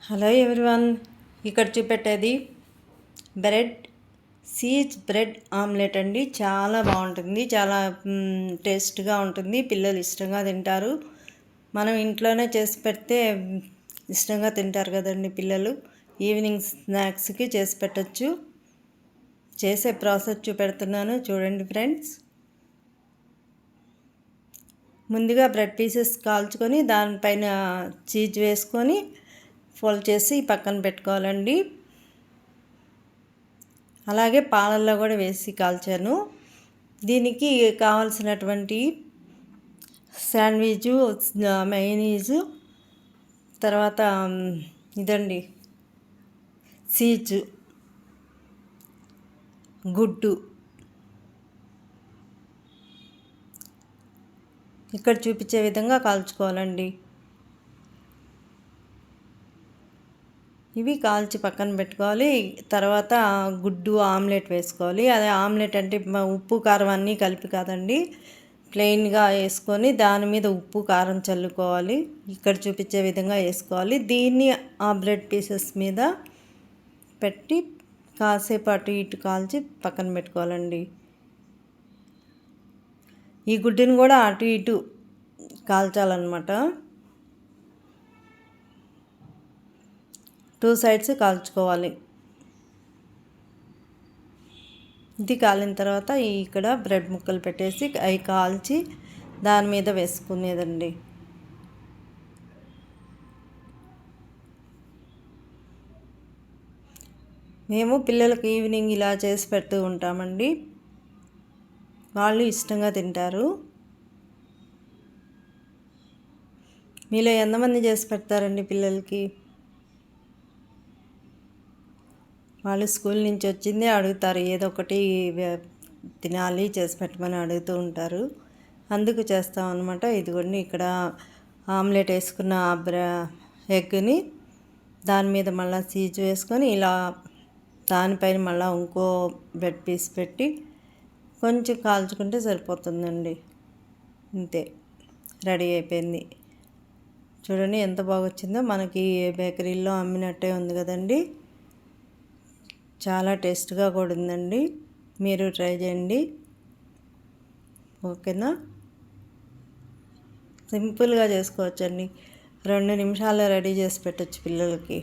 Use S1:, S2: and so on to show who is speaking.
S1: Hello everyone, ఇక్కడ చూపెట్టేది cheese bread omelette అండి. చాలా బాగుంటుంది, చాలా టేస్ట్గా ఉంటుంది. పిల్లలు ఇష్టంగా తింటారు. మనం ఇంట్లోనే చేసి పెడితే ఇష్టంగా తింటారు కదండి పిల్లలు. ఈవినింగ్ స్నాక్స్కి చేసి పెట్టచ్చు. చేసే ప్రాసెస్ చూపెడుతున్నాను, చూడండి ఫ్రెండ్స్. ముందుగా బ్రెడ్ పీసెస్ కాల్చుకొని దానిపైన చీజ్ వేసుకొని ఫోల్డ్ చేసి పక్కన పెట్టుకోవాలండి. అలాగే పాలల్లో కూడా వేసి కాల్చాను. దీనికి కావాల్సినటువంటి శాండ్విచ్, మయోనీసు, తర్వాత ఇదండి చీజ్, గుడ్డు. ఇక్కడ చూపించే విధంగా కాల్చుకోవాలండి. ఇవి కాల్చి పక్కన పెట్టుకోవాలి. తర్వాత గుడ్డు ఆమ్లెట్ వేసుకోవాలి. అదే ఆమ్లెట్ అంటే ఉప్పు కారం అన్నీ కలిపి కాదండి, ప్లెయిన్గా వేసుకొని దాని మీద ఉప్పు కారం చల్లుకోవాలి. ఇక్కడ చూపించే విధంగా వేసుకోవాలి. దీన్ని ఆ బ్రెడ్ పీసెస్ మీద పెట్టి కాసేపు అటు ఇటు కాల్చి పక్కన పెట్టుకోవాలండి. ఈ గుడ్డుని కూడా అటు ఇటు కాల్చాలన్నమాట. 2 సైడ్స్ కాల్చుకోవాలి. ఇది కాలిన తర్వాత ఇక్కడ బ్రెడ్ ముక్కలు పెట్టేసి అవి కాల్చి దాని మీద వేసుకునేదండి. మేము పిల్లలకు ఈవినింగ్ ఇలా చేసి పెడుతూ ఉంటామండి. వాళ్ళు ఇష్టంగా తింటారు. మీలో ఎంతమంది చేసి పెడతారండి పిల్లలకి? వాళ్ళు స్కూల్ నుంచి వచ్చిందే అడుగుతారు, ఏదో ఒకటి తినాలి చేసి పెట్టమని అడుగుతూ ఉంటారు. అందుకు చేస్తాం అనమాట. ఇదిగోండి ఇక్కడ ఆమ్లెట్ వేసుకున్న ఎగ్ని దాని మీద మళ్ళీ చీజ్ వేసుకొని ఇలా దానిపైన మళ్ళీ ఇంకో బ్రెడ్ పీస్ పెట్టి కొంచెం కాల్చుకుంటే సరిపోతుందండి. అంతే, రెడీ అయిపోయింది. చూడండి ఎంత బాగా వచ్చిందో. మనకి బేకరీలో అమ్మినట్టే ఉంది కదండి. చాలా టేస్ట్గా కూడా ఉందండి. మీరు ట్రై చేయండి, ఓకేనా? సింపుల్గా చేసుకోవచ్చండి. 2 నిమిషాల్లో రెడీ చేసి పెట్టచ్చు పిల్లలకి.